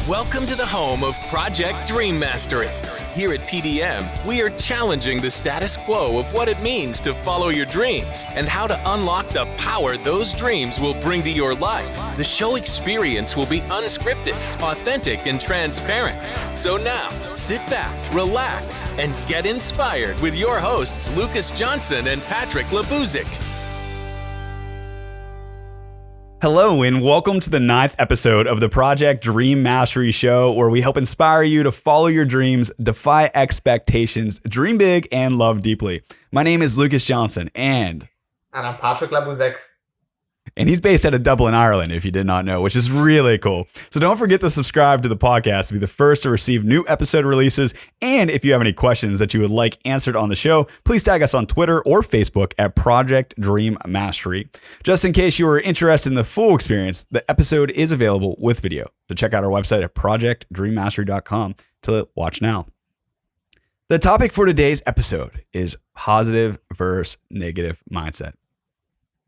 Welcome to the home of Project Dream Mastery. Here at PDM, we are challenging the status quo of what it means to follow your dreams and how to unlock the power those dreams will bring to your life. The show experience will be unscripted, authentic, and transparent. So now, sit back, relax, and get inspired with your hosts, Lucas Johnson and Patryk Labuzek. Hello and welcome to the 9th episode of the Project Dream Mastery Show, where we help inspire you to follow your dreams, defy expectations, dream big, and love deeply. My name is Lucas Johnson, and I'm Patryk Labuzek. And he's based out of Dublin, Ireland, if you did not know, which is really cool. So don't forget to subscribe to the podcast to be the first to receive new episode releases. And if you have any questions that you would like answered on the show, please tag us on Twitter or Facebook at Project Dream Mastery. Just in case you are interested in the full experience, the episode is available with video. So check out our website at projectdreammastery.com to watch now. The topic for today's episode is positive versus negative mindset.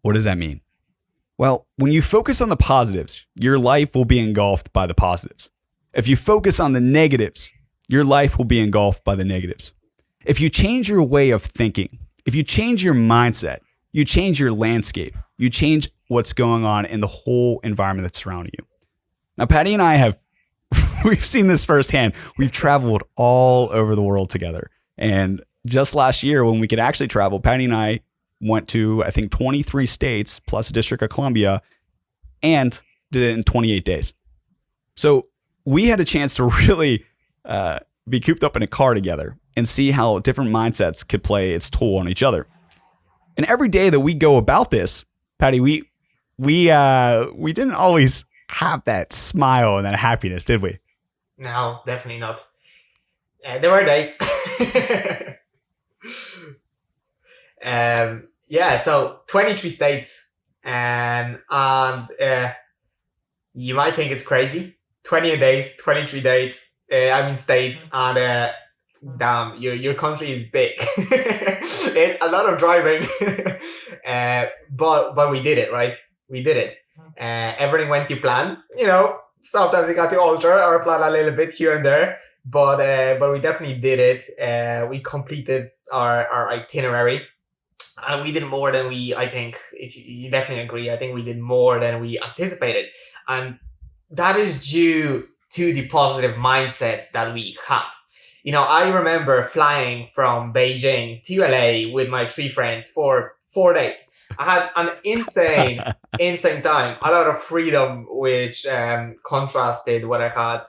What does that mean? Well, when you focus on the positives, your life will be engulfed by the positives. If you focus on the negatives, your life will be engulfed by the negatives. If you change your way of thinking, if you change your mindset, you change your landscape, you change what's going on in the whole environment that's surrounding you. Now, Patty and I we've seen this firsthand. We've traveled all over the world together. And just last year, when we could actually travel, Patty and I went to, I think, 23 states plus District of Columbia and did it in 28 days. So we had a chance to really be cooped up in a car together and see how different mindsets could play its toll on each other. And every day that we go about this, Patty, we didn't always have that smile and that happiness, did we? No, definitely not. There were days. So 23 states, and you might think it's crazy. 28 days, 23 days, states, and damn, your country is big. It's a lot of driving, but we did it, right? We did it. Everything went to plan. You know, sometimes we got to alter our plan a little bit here and there, but we definitely did it. We completed our itinerary. And we did more than I think, if you definitely agree, I think we did more than we anticipated. And that is due to the positive mindsets that we had. You know, I remember flying from Beijing to LA with my 3 friends for 4 days. I had an insane time, a lot of freedom, which contrasted what I had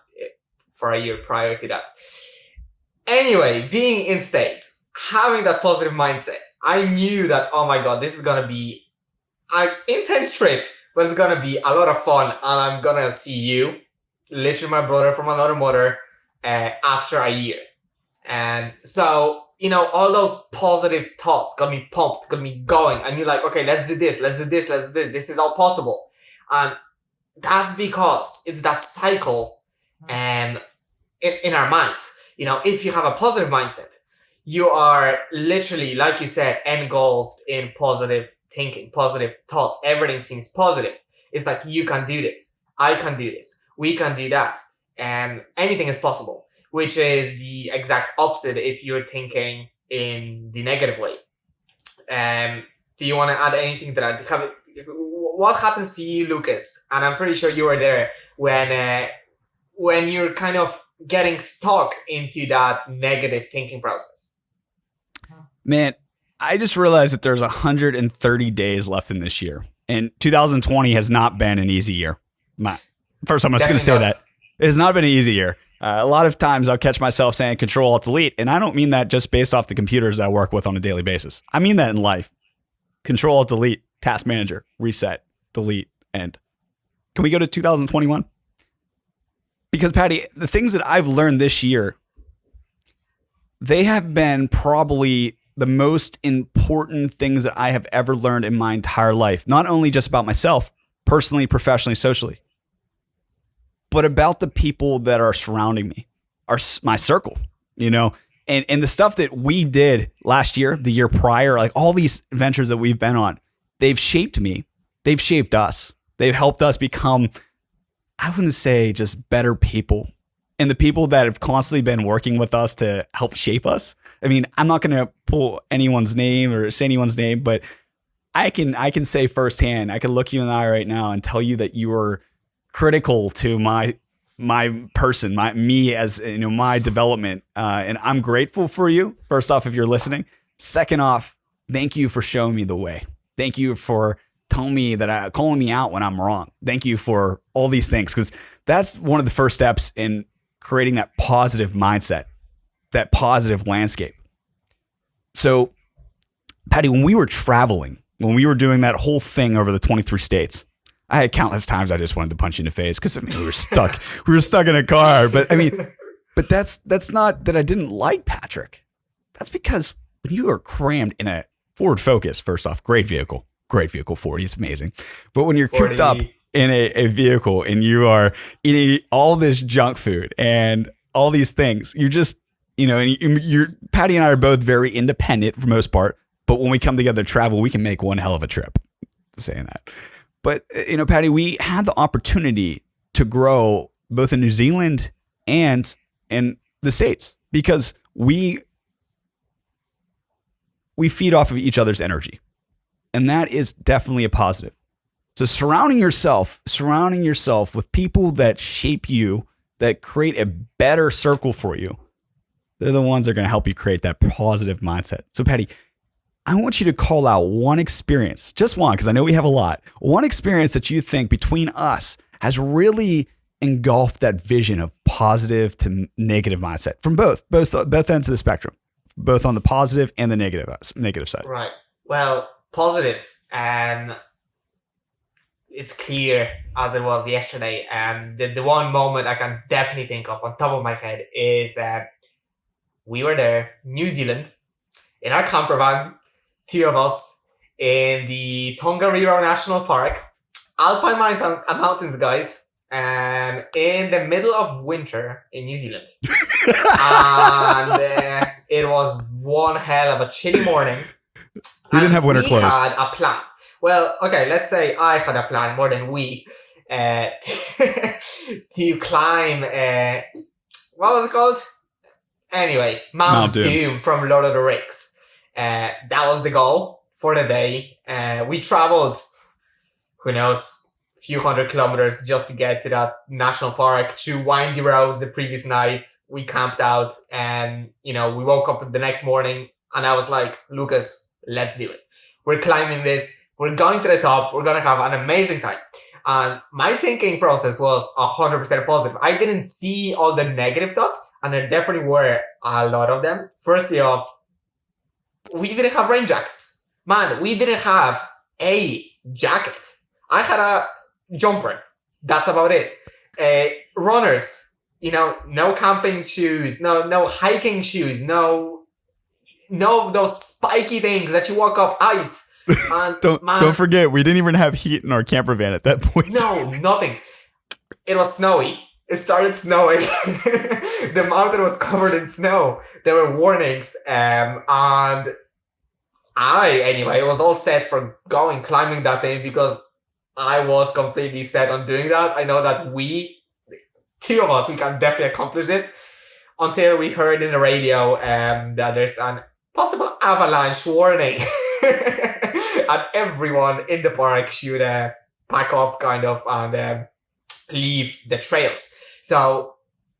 for a year prior to that. Anyway, being in States, having that positive mindset, I knew that, oh my God, this is going to be an intense trip, but it's going to be a lot of fun. And I'm going to see you, literally my brother from another mother, after a year. And so, you know, all those positive thoughts got me pumped, got me going. And you're like, okay, let's do this. This is all possible. And that's because it's that cycle in our minds. You know, if you have a positive mindset, you are literally, like you said, engulfed in positive thinking, positive thoughts. Everything seems positive. It's like, you can do this. I can do this. We can do that. And anything is possible, which is the exact opposite if you're thinking in the negative way. Do you want to add anything to that? What happens to you, Lucas? And I'm pretty sure you were there when you're kind of getting stuck into that negative thinking process. Man, I just realized that there's 130 days left in this year, and 2020 has not been an easy year. First, I'm just going to say that it has not been an easy year. A lot of times I'll catch myself saying Control-Alt-Delete, and I don't mean that just based off the computers I work with on a daily basis. I mean that in life. Control-Alt-Delete, Task Manager, Reset, Delete, End. Can we go to 2021? Because, Patty, the things that I've learned this year, they have been probably the most important things that I have ever learned in my entire life. Not only just about myself, personally, professionally, socially, but about the people that are surrounding me, my circle, you know, and the stuff that we did last year, the year prior, like all these ventures that we've been on, they've shaped me. They've shaped us. They've helped us become I wouldn't say just better people, and the people that have constantly been working with us to help shape us. I mean, I'm not going to pull anyone's name or say anyone's name, but I can say firsthand, I can look you in the eye right now and tell you that you were critical to my person, me as, you know, my development. And I'm grateful for you. First off, if you're listening. Second off, thank you for showing me the way. Thank you for telling me that calling me out when I'm wrong. Thank you for all these things, because that's one of the first steps in creating that positive mindset, that positive landscape. So, Patty, when we were traveling, when we were doing that whole thing over the 23 states, I had countless times I just wanted to punch you in the face because, I mean, we were stuck. We were stuck in a car. But I mean, but that's not that I didn't like Patryk. That's because when you are crammed in a Ford Focus, first off, great vehicle, 40 is amazing. But when you're 40. cooped up in a vehicle and you are eating all this junk food and all these things, you're just, you know, and you're Patty and I are both very independent for the most part. But when we come together to travel, we can make one hell of a trip. Saying that. But, you know, Patty, we had the opportunity to grow both in New Zealand and in the States because we feed off of each other's energy. And that is definitely a positive. So surrounding yourself with people that shape you, that create a better circle for you, they're the ones that are going to help you create that positive mindset. So, Patty, I want you to call out one experience, just one, because I know we have a lot. One experience that you think between us has really engulfed that vision of positive to negative mindset from both ends of the spectrum, both on the positive and the negative side. Right. Well, positive. It's clear as it was yesterday. The one moment I can definitely think of on top of my head is we were there, New Zealand, in our camper van, two of us in the Tongariro National Park, Alpine Mountains, guys, in the middle of winter in New Zealand. And it was one hell of a chilly morning. We didn't have winter clothes. We had a plan. Well, okay, let's say I had a plan more than we to climb, what was it called? Anyway, Mount Doom from Lord of the Rings. That was the goal for the day. We traveled, who knows, a few hundred kilometers just to get to that national park, through windy roads the previous night. We camped out and, you know, we woke up the next morning and I was like, Lucas, let's do it. We're climbing this. We're going to the top. We're going to have an amazing time. And my thinking process was 100% positive. I didn't see all the negative thoughts, and there definitely were a lot of them. Firstly off, we didn't have rain jackets. Man, we didn't have a jacket. I had a jumper. That's about it. Runners, you know, no camping shoes, no hiking shoes, no those spiky things that you walk up ice. And don't forget, we didn't even have heat in our camper van at that point. No, nothing. It was snowy. It started snowing. The mountain was covered in snow. There were warnings. And I was all set for climbing that thing because I was completely set on doing that. I know that two of us, we can definitely accomplish this, until we heard in the radio that there's an possible avalanche warning. And everyone in the park should pack up kind of and leave the trails. So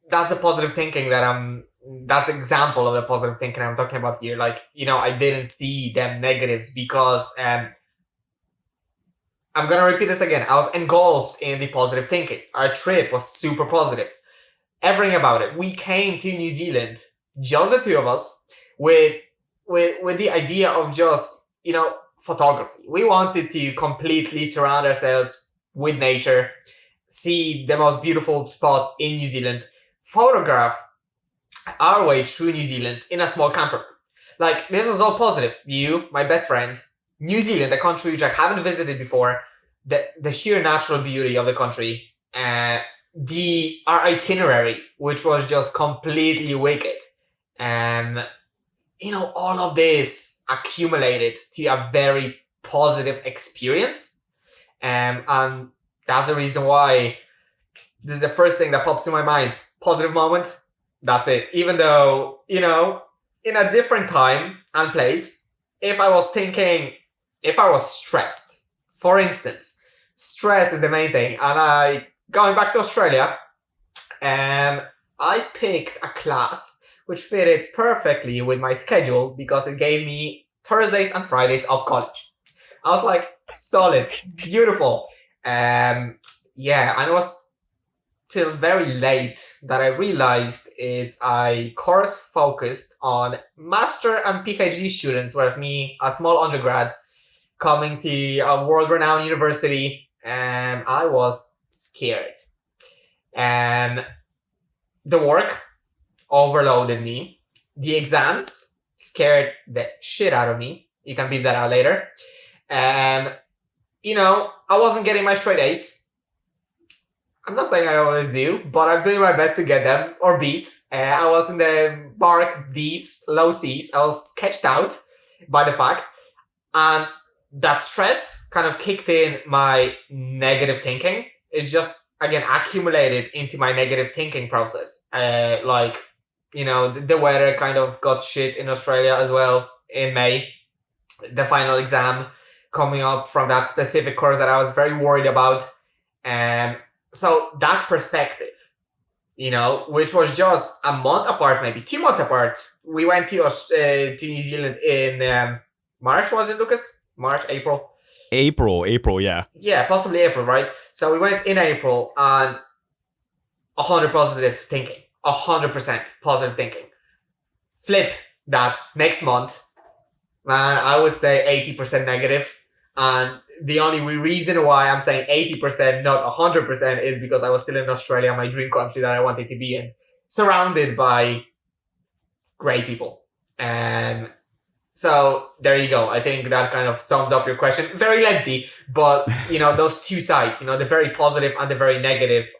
that's the positive thinking that's an example of the positive thinking I'm talking about here. Like, you know, I didn't see them negatives because I'm going to repeat this again. I was engulfed in the positive thinking. Our trip was super positive. Everything about it. We came to New Zealand, just the two of us, with the idea of just, you know, photography. We wanted to completely surround ourselves with nature, see the most beautiful spots in New Zealand, photograph our way through New Zealand in a small camper. Like, this is all positive. You, my best friend, New Zealand, a country which I haven't visited before, the sheer natural beauty of the country, our itinerary, which was just completely wicked. You know, all of this accumulated to a very positive experience. And that's the reason why This is the first thing that pops in my mind. Positive moment. That's it. Even though, in a different time and place, if I was stressed, for instance, stress is the main thing. And going back to Australia, I picked a class which fitted perfectly with my schedule because it gave me Thursdays and Fridays of college. I was like, solid, beautiful. Yeah, and it was till very late that I realized is I course focused on master and PhD students, whereas me, a small undergrad, coming to a world-renowned university, I was scared. And the work overloaded me. The exams scared the shit out of me. You can beep that out later. I wasn't getting my straight A's. I'm not saying I always do, but I'm doing my best to get them, or B's. I was in the mark D's, low C's. I was sketched out by the fact. And that stress kind of kicked in my negative thinking. It just, again, accumulated into my negative thinking process. The weather kind of got shit in Australia as well in May. The final exam coming up from that specific course that I was very worried about. So that perspective, which was just a month apart, maybe 2 months apart. We went to New Zealand in March, was it, Lucas? March, April? April, yeah. Yeah, possibly April, right? So we went in April and 100% positive thinking. Flip that next month, man, I would say 80% negative. And the only reason why I'm saying 80%, not 100%, is because I was still in Australia, my dream country that I wanted to be in, surrounded by great people. So there you go. I think that kind of sums up your question. Very lengthy, but those two sides, the very positive and the very negative.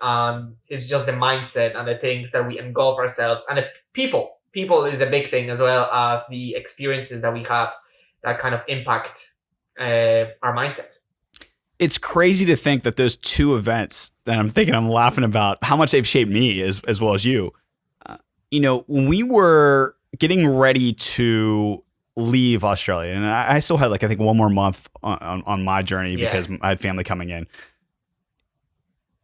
It's just the mindset and the things that we engulf ourselves, and the people. People is a big thing, as well as the experiences that we have that kind of impact our mindset. It's crazy to think that those two events that I'm laughing about, how much they've shaped me as well as you. When we were getting ready to leave Australia, and I still had I think one more month on my journey because I had family coming in.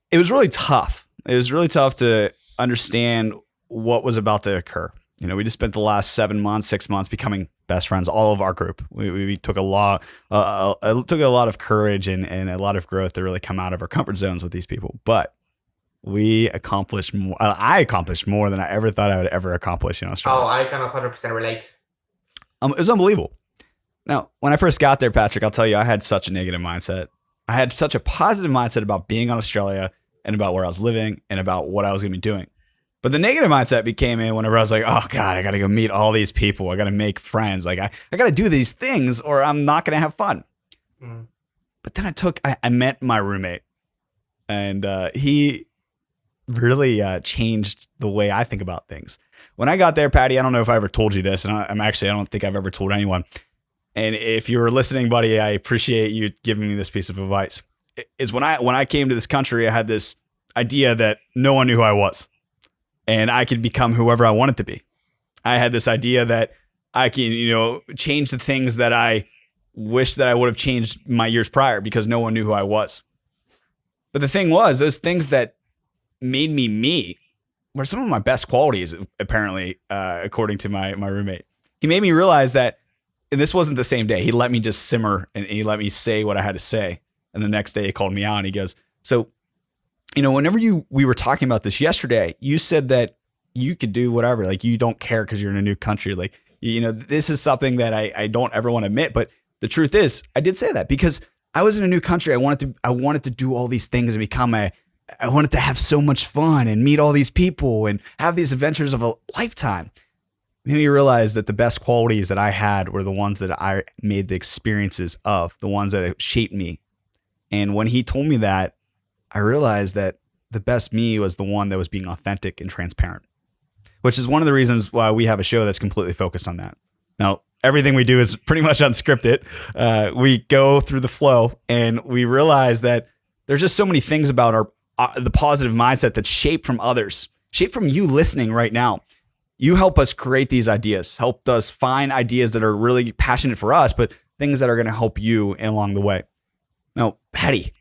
It was really tough. It was really tough to understand what was about to occur. We just spent the last 6 months becoming best friends, all of our group. We took a lot of courage and a lot of growth to really come out of our comfort zones with these people. But we accomplished more. I accomplished more than I ever thought I would ever accomplish in Australia. Oh, I kind of 100% relate. It was unbelievable. Now, when I first got there, Patryk, I'll tell you, I had such a negative mindset. I had such a positive mindset about being on Australia and about where I was living and about what I was going to be doing. But the negative mindset became in whenever I was like, oh God, I got to go meet all these people. I got to make friends. I got to do these things or I'm not going to have fun. Mm. But then I met my roommate, and he really changed the way I think about things. When I got there, Patty, I don't know if I ever told you this, and I don't think I've ever told anyone. And if you were listening, buddy, I appreciate you giving me this piece of advice. Is when I came to this country, I had this idea that no one knew who I was. And I could become whoever I wanted to be. I had this idea that I can, change the things that I wish that I would have changed my years prior because no one knew who I was. But the thing was, those things that made me were some of my best qualities, apparently, according to my roommate. He made me realize that, and this wasn't the same day. He let me just simmer and he let me say what I had to say. And the next day he called me out and he goes, so, whenever we were talking about this yesterday, you said that you could do whatever, you don't care because you're in a new country. This is something that I don't ever want to admit, but the truth is I did say that because I was in a new country. I wanted to do all these things and I wanted to have so much fun and meet all these people and have these adventures of a lifetime. It made me realize that the best qualities that I had were the ones that I made the experiences of, the ones that shaped me. And when he told me that, I realized that the best me was the one that was being authentic and transparent, which is one of the reasons why we have a show that's completely focused on that. Now, everything we do is pretty much unscripted. We go through the flow and we realize that there's just so many things about the positive mindset that's shaped from others, shaped from you listening right now. You help us create these ideas, helped us find ideas that are really passionate for us, but things that are going to help you along the way. Now, Patty,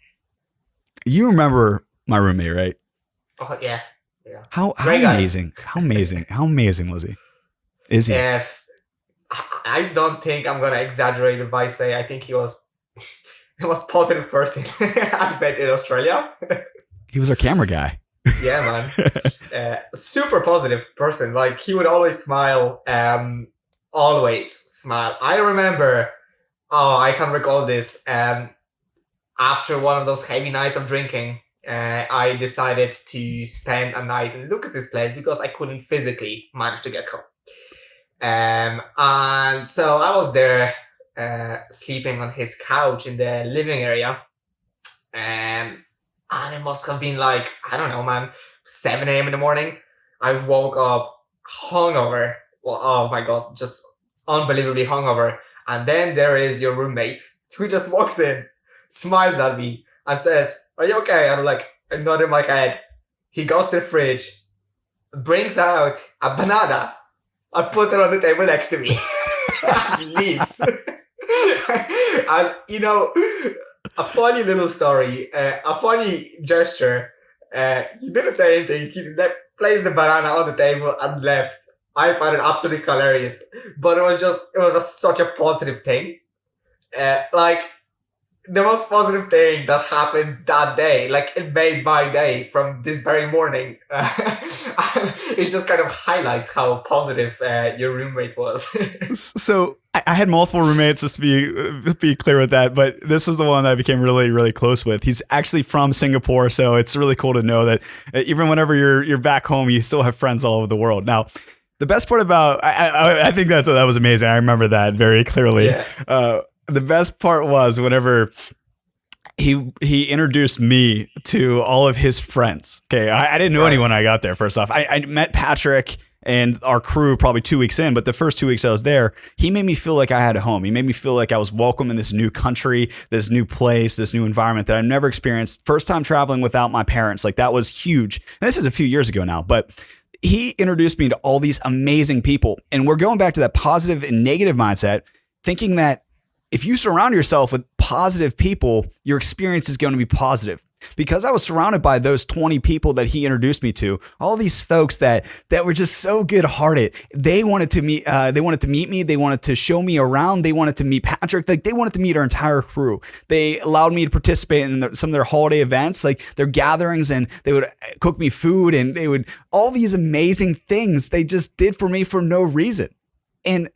you remember my roommate, right? Oh yeah. How amazing, how amazing was he? Is he? I don't think I'm gonna exaggerate if I say I think he was the most positive person I met in Australia. He was our camera guy. Yeah, man. Super positive person. Like, he would always smile. Always smile. I remember, I can recall this. After one of those heavy nights of drinking, I decided to spend a night in Lucas's place because I couldn't physically manage to get home. And so I was there, sleeping on his couch in the living area. And it must have been like, I don't know, man, 7 a.m. in the morning. I woke up hungover. Well, oh my God, just unbelievably hungover. And then there is your roommate who just walks in, smiles at me, and says, "Are you okay?" And I'm like, nodding my head. He goes to the fridge, brings out a banana, and puts it on the table next to me, and leaves. And, you know, a funny little story, a funny gesture. He didn't say anything. He placed the banana on the table and left. I found it absolutely hilarious, but it was just such a positive thing. Like, the most positive thing that happened that day, like, it made my day from this very morning. It just kind of highlights how positive your roommate was. So I had multiple roommates, just to be clear with that, but this was the one that I became really, really close with. He's actually from Singapore, so it's really cool to know that even whenever you're back home, you still have friends all over the world. Now, the best part about I think that was amazing. I remember that very clearly. Yeah. The best part was whenever he introduced me to all of his friends. Okay, I didn't know anyone when I got there. First off, I met Patryk and our crew probably 2 weeks in, but the first 2 weeks I was there, he made me feel like I had a home. He made me feel like I was welcome in this new country, this new place, this new environment that I've never experienced. First time traveling without my parents, like, that was huge. And this is a few years ago now, but he introduced me to all these amazing people. And we're going back to that positive and negative mindset, thinking that if you surround yourself with positive people, your experience is going to be positive. Because I was surrounded by those 20 people that he introduced me to, all these folks that were just so good-hearted. They wanted to meet me. They wanted to show me around. They wanted to meet Patryk. Like, they wanted to meet our entire crew. They allowed me to participate in some of their holiday events, like their gatherings, and they would cook me food, and they would all these amazing things they just did for me for no reason. And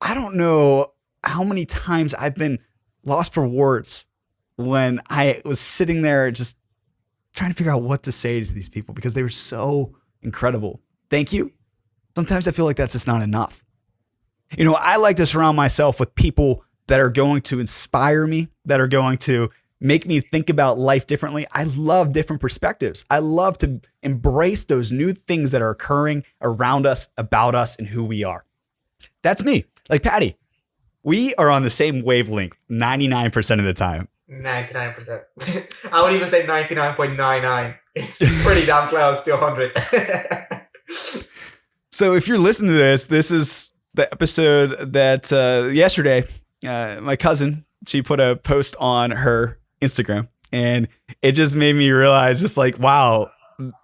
I don't know how many times I've been lost for words when I was sitting there just trying to figure out what to say to these people because they were so incredible. Thank you. Sometimes I feel like that's just not enough. You know, I like to surround myself with people that are going to inspire me, that are going to make me think about life differently. I love different perspectives. I love to embrace those new things that are occurring around us, about us, and who we are. That's me. Like Patty, we are on the same wavelength 99% of the time. 99%. I would even say 99.99. It's pretty damn close to 100. So if you're listening to this is the episode that yesterday, my cousin, she put a post on her Instagram, and it just made me realize, just like, wow,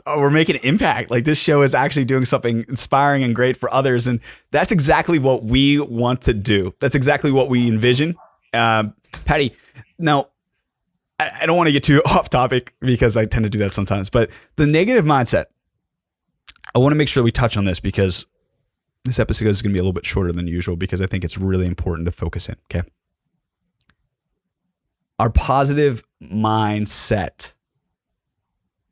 we're making an impact. Like, this show is actually doing something inspiring and great for others. And that's exactly what we want to do. That's exactly what we envision. Patty, now, I don't want to get too off topic because I tend to do that sometimes, but the negative mindset, I want to make sure we touch on this because this episode is going to be a little bit shorter than usual because I think it's really important to focus in. Okay. Our positive mindset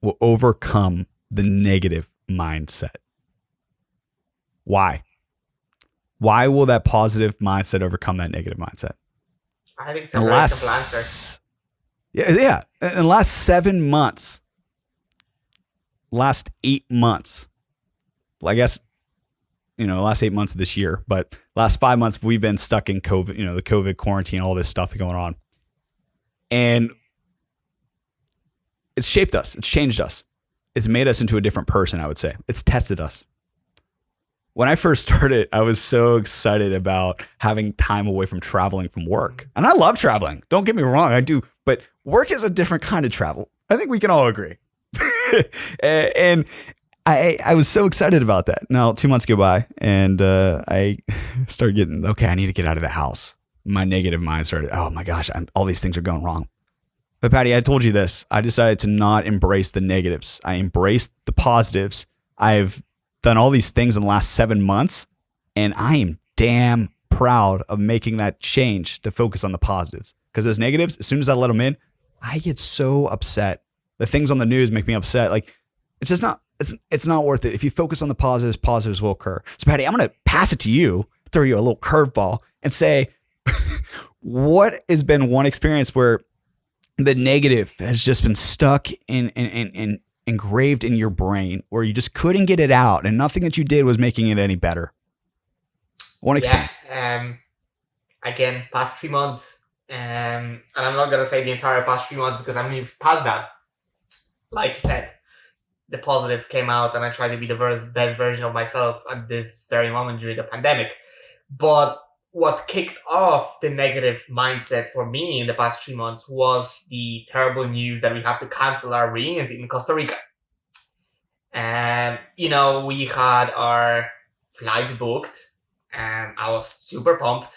will overcome the negative mindset. Why? Why will that positive mindset overcome that negative mindset? I think it's a very simple answer. Yeah. In the last 7 months, last 8 months, well, I guess, last 8 months of this year, but last 5 months, we've been stuck in COVID, the COVID quarantine, all this stuff going on. And it's shaped us. It's changed us. It's made us into a different person, I would say. It's tested us. When I first started, I was so excited about having time away from traveling from work. And I love traveling. Don't get me wrong, I do. But work is a different kind of travel. I think we can all agree. And I was so excited about that. Now, 2 months go by, and I started getting, okay, I need to get out of the house. My negative mind started, oh my gosh, all these things are going wrong. But Patty, I told you this. I decided to not embrace the negatives. I embraced the positives. I've done all these things in the last 7 months, and I am damn proud of making that change to focus on the positives. Because those negatives, as soon as I let them in, I get so upset. The things on the news make me upset. Like, it's just not, it's not worth it. If you focus on the positives, positives will occur. So Patty, I'm going to pass it to you, throw you a little curveball, and say, what has been one experience where the negative has just been stuck in engraved in your brain, where you just couldn't get it out, and nothing that you did was making it any better? One experience. Yeah. Again, past 3 months, and I'm not gonna say the entire past 3 months because I moved past that. Like I said, the positive came out, and I tried to be the best version of myself at this very moment during the pandemic. But what kicked off the negative mindset for me in the past 3 months was the terrible news that we have to cancel our reunion in Costa Rica. And, we had our flights booked, and I was super pumped.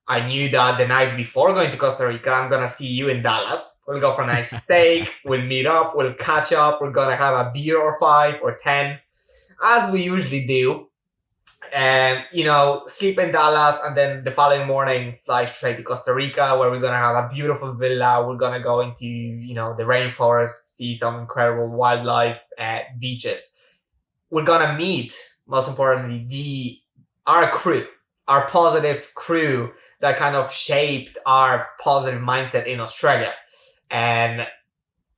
I knew that the night before going to Costa Rica, I'm going to see you in Dallas. We'll go for a nice steak. We'll meet up. We'll catch up. We're going to have a beer or 5 or 10, as we usually do. And, sleep in Dallas, and then the following morning fly straight to Costa Rica, where we're going to have a beautiful villa. We're going to go into, the rainforest, see some incredible wildlife, beaches. We're going to meet, most importantly, our crew, our positive crew that kind of shaped our positive mindset in Australia. And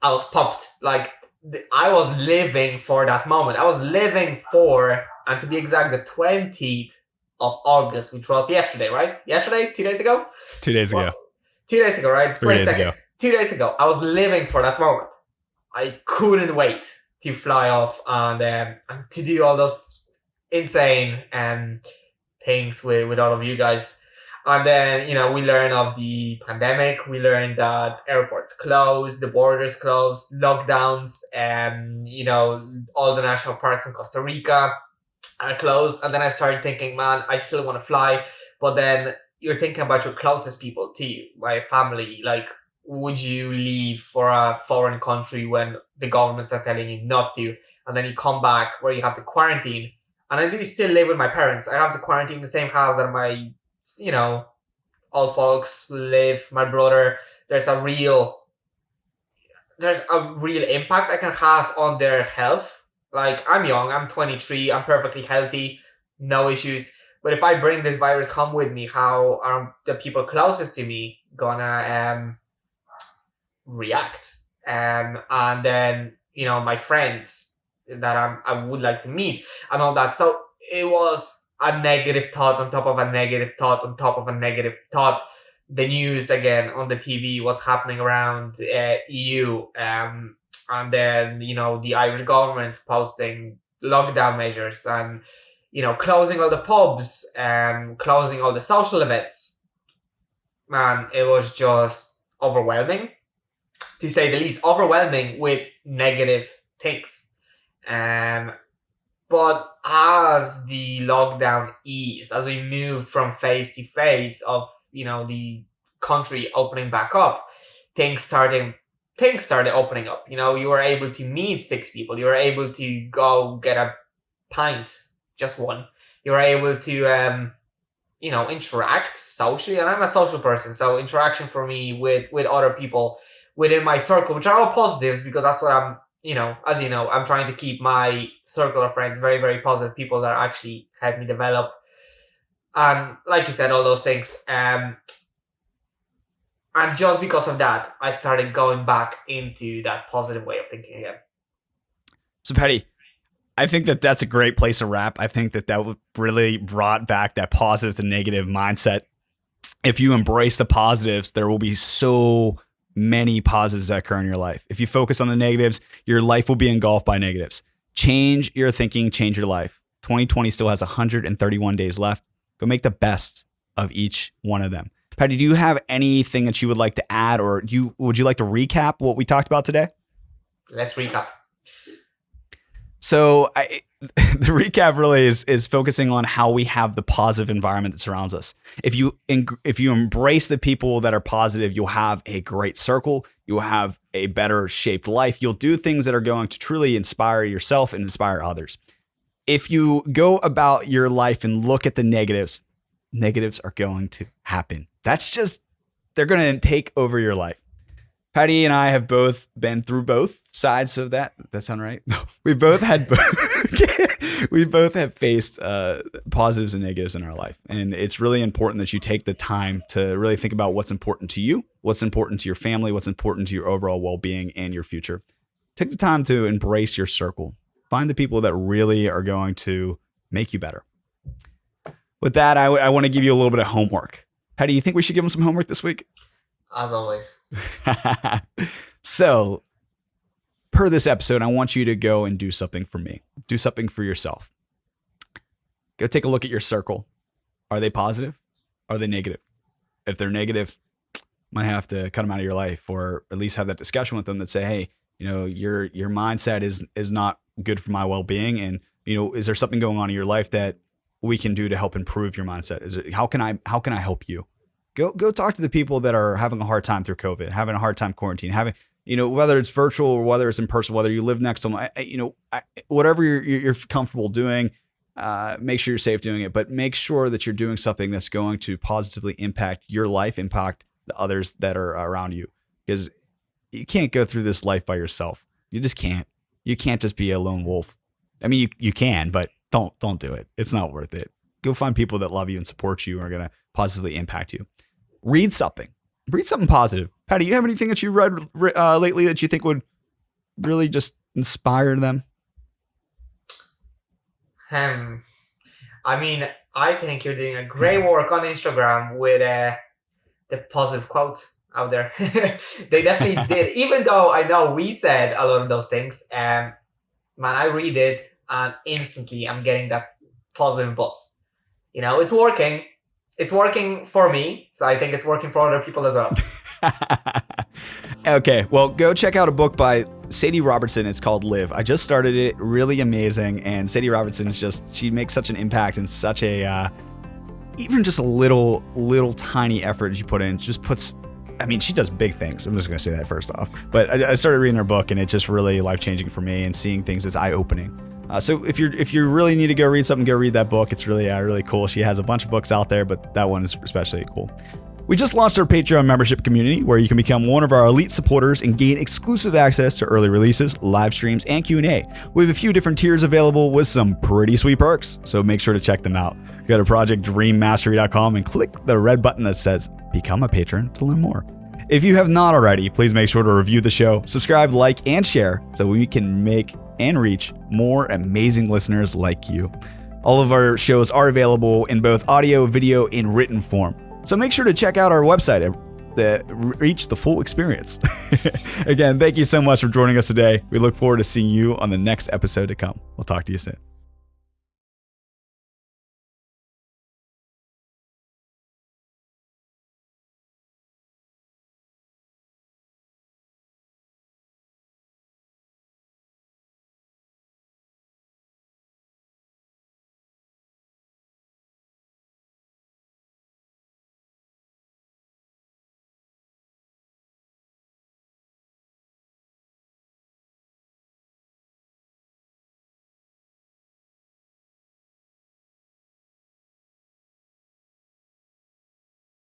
I was pumped. Like, I was living for that moment. I was living for, and to be exact, the 20th of August, which was yesterday, right? Yesterday? 2 days ago? 2 days ago. 2 days ago, right? It's 3 days 22nd. ago. 2 days ago. I was living for that moment. I couldn't wait to fly off and to do all those insane things with all of you guys. And then, we learn of the pandemic. We learned that airports closed, the borders closed, lockdowns, all the national parks in Costa Rica are closed. And then I started thinking, man, I still want to fly. But then you're thinking about your closest people to you, my family. Like, would you leave for a foreign country when the governments are telling you not to? And then you come back where you have to quarantine. And I do still live with my parents. I have to quarantine in the same house that my, old folks live, my brother. There's a real impact I can have on their health. Like, I'm young, I'm 23, I'm perfectly healthy, no issues. But if I bring this virus home with me, how are the people closest to me gonna react? And then, my friends that I would like to meet and all that. So it was a negative thought on top of a negative thought on top of a negative thought. The news again on the TV, what's happening around EU, and then the Irish government posting lockdown measures, and closing all the pubs and closing all the social events. Man, it was just overwhelming, to say the least. Overwhelming with negative things. But as the lockdown eased, as we moved from phase to phase of, the country opening back up, things started opening up. You were able to meet 6 people. You were able to go get a pint, just one. You were able to, interact socially. And I'm a social person, so interaction for me with other people within my circle, which are all positives, because that's what I'm, as you know, I'm trying to keep my circle of friends very, very positive people that actually help me develop. And like you said, all those things. And just because of that, I started going back into that positive way of thinking again. So, Patty, I think that's a great place to wrap. I think that really brought back that positive to negative mindset. If you embrace the positives, there will be so many positives that occur in your life. If you focus on the negatives, your life will be engulfed by negatives. Change your thinking, change your life. 2020 still has 131 days left. Go make the best of each one of them. Patty, do you have anything that you would like to add, or would you like to recap what we talked about today? Let's recap. So the recap really is focusing on how we have the positive environment that surrounds us. If you embrace the people that are positive, you'll have a great circle. You'll have a better shaped life. You'll do things that are going to truly inspire yourself and inspire others. If you go about your life and look at the negatives are going to happen. They're going to take over your life. Patty and I have both been through both sides of that. That sound right? No, we both had we both have faced positives and negatives in our life. And it's really important that you take the time to really think about what's important to you, what's important to your family, what's important to your overall well-being and your future. Take the time to embrace your circle. Find the people that really are going to make you better. With that, I want to give you a little bit of homework. Patty, you think we should give them some homework this week? As always. So, per this episode, I want you to go and do something for me. Do something for yourself. Go take a look at your circle. Are they positive? Are they negative? If they're negative, you might have to cut them out of your life, or at least have that discussion with them that say, hey, your mindset is not good for my well-being. And, is there something going on in your life that we can do to help improve your mindset? How can I help you? Go talk to the people that are having a hard time through COVID, having a hard time quarantine, whether it's virtual or whether it's in person, whether you live next to them, whatever you're comfortable doing, make sure you're safe doing it, but make sure that you're doing something that's going to positively impact your life, impact the others that are around you, because you can't go through this life by yourself. You just can't. You can't just be a lone wolf. I mean, you can, but don't do it. It's not worth it. Go find people that love you and support you and are going to positively impact you. Read something positive. Patty, you have anything that you read lately that you think would really just inspire them? I mean, I think you're doing a great work on Instagram with the positive quotes out there. They definitely did. Even though I know we said a lot of those things, man, I read it and instantly I'm getting that positive buzz. It's working. It's working for me, so I think it's working for other people as well. Okay, well, go check out a book by Sadie Robertson. It's called Live. I just started it. Really amazing. And Sadie Robertson she makes such an impact and such a, even just a little tiny effort she put in, she does big things. I'm just going to say that first off. But I started reading her book, and it's just really life-changing for me, and seeing things is eye-opening. So if you really need to go read something, go read that book. It's really cool. She has a bunch of books out there, but that one is especially cool. We just launched our Patreon membership community, where you can become one of our elite supporters and gain exclusive access to early releases, live streams, and Q&A. We have a few different tiers available with some pretty sweet perks, so make sure to check them out. Go to projectdreammastery.com and click the red button that says Become a Patron to learn more. If you have not already, please make sure to review the show, subscribe, like, and share so we can make and reach more amazing listeners like you. All of our shows are available in both audio, video, and written form. So make sure to check out our website to reach the full experience. Again, thank you so much for joining us today. We look forward to seeing you on the next episode to come. We'll talk to you soon.